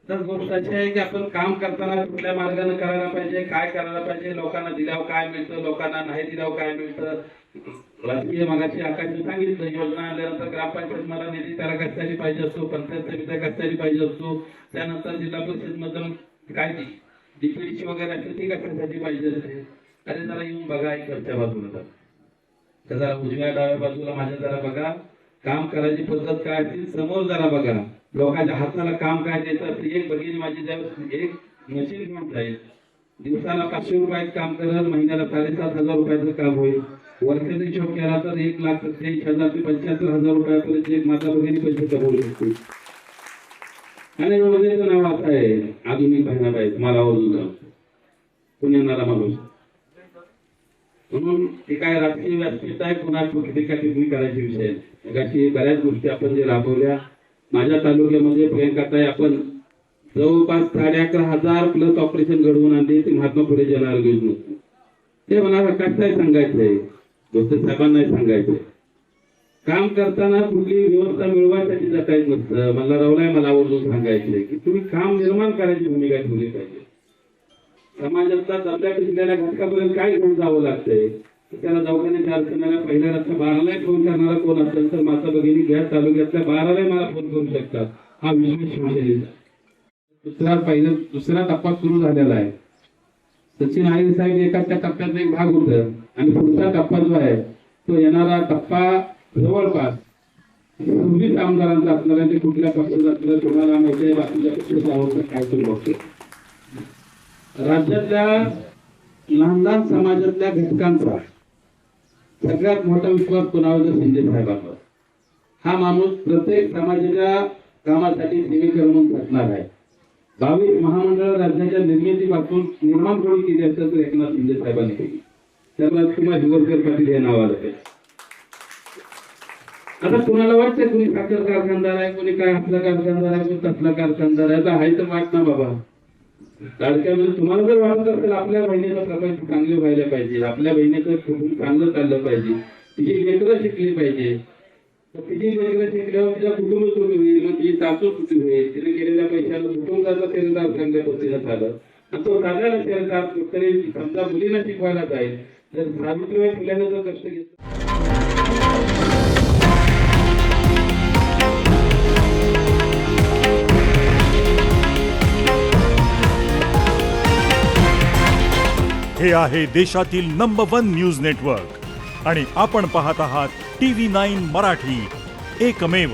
तर गोष्ट अशी आहे की आपण काम करताना कुठल्या मार्गाने करायला पाहिजे, काय करायला पाहिजे, लोकांना दिल्यावर काय मिळतं, लोकांना नाही दिल्यावर काय मिळतं. राजकीय मागाशी आकाशने सांगितलं, योजना आल्यानंतर ग्रामपंचायत मला निधी त्याला कशासाठी पाहिजे असतो, पंचायत समित्या कशासाठी पाहिजे असतो, त्यानंतर जिल्हा परिषद मधून काय डीपीडीसी वगैरे असते ती कशासाठी पाहिजे असते. अरे जरा येऊन बघा इकडच्या बाजूला, तर जरा उजव्या डाव्या बाजूला माझ्या जरा बघा, काम करायची पद्धत काय असते समोर जरा बघा, लोकांच्या हाताला काम काय द्यायचं असतं. एक भगिनी माझी ज्यावेळेस एक मशीन घेऊन जाईल, दिवसाला 500 रुपयात काम करेल, महिन्याला 7,500 रुपयाचं काम होईल. वर्षाचा हिशोब केला तर 1,43,000 ते 75,000 रुपयापर्यंत एक माता भगिनी पैसे कमवू शकते. आणि योजनेचं नाव असं आहे आधुनिक बहिणाबाई, मला ओळखून पुण्याला माणूस म्हणून ते काय राजकीय व्यासपीठ आहे, पुन्हा टीका टिप्पणी करायचे विषय आहे. अशी बऱ्याच गोष्टी आपण जे राबवल्या माझ्या तालुक्यामध्ये प्रियंकाताई, आपण जवळपास 11,500 प्लस ऑपरेशन घडवून आणले. ते महात्मा फुले जन आरोग्य योजनेतून ते मला काय सांगायचंय, दोस्त साहेबांना सांगायचंय, काम करताना कुठली व्यवस्था मिळवायसाठी जटायचं नसतं. मला रावलाय मला आवर्जून सांगायचंय की तुम्ही काम निर्माण करायची भूमिका ठेवली पाहिजे. समाजातला दबल्या पिचलेल्या घटकापर्यंत काय घेऊन जावं लागतंय, त्याला दवाखान्याच्या अडचणीला पहिल्या रात्र 12ला फोन करणारा कोण असेल तर माता भगिनी गॅस तालुक्यातल्या 12ला मला फोन करू शकतात. हा विश्वास शिवसेनेचा दुसरा टप्पा सुरू झालेला आहे. सचिन आयर साहेब एकाच्या टप्प्यात एक भाग होत आणि पुढचा टप्पा जो आहे तो येणारा टप्पा जवळपास 26 आमदारांचा असणार आहे. ते कुठल्या पक्षाचा असणार तुम्हाला माहिती आहे, बाकीच्या पक्षाचा काय तुम्ही बघतो. राज्यातल्या लहान लहान समाजातल्या घटकांचा सगळ्यात मोठा विश्वास कोणावर, शिंदे साहेबांवर. हा माणूस प्रत्येक समाजाच्या कामासाठी सेवेकरी म्हणून असणार आहे. 22 महामंडळ राज्याच्या निर्मितीपासून निर्माण थोडी केली असेल तर एकनाथ शिंदे साहेबांनी केली. त्याला कुमार हिवरकर पाटील हे नाव आलं. आता कुणाला वाटतं कुणी साखर कारखानदार आहे, कुणी काय आपला कारखानदार आहे, कोणी तसला कारखानदार आहे. तर आहे तर वाट ना बाबा. लाडक्यामध्ये तुम्हाला जर वाटत असेल आपल्या बहिणीचा प्रपंच चांगले व्हायला पाहिजे, आपल्या बहिणीचं कुटुंब चांगलं चाललं पाहिजे, तिची लेकरं शिकली पाहिजे, तर तिची लेकरं शिकल्यावर तिचा कुटुंब सुखी होईल, मग तिची सासू सुखी होईल. तिने केलेल्या पैशाला कुटुंबाचा शेरदार चांगल्या पद्धतीने झालं आणि तो दादाला शेरदार तरी समजा मुलीला शिकवायला जाईल. तर सावित्रीबाई फुल्याने जर कष्ट घेतलं. हे आहे देशातील नंबर 1 न्यूज नेटवर्क आणि आपण पाहत आहात TV9 मराठी, एकमेव.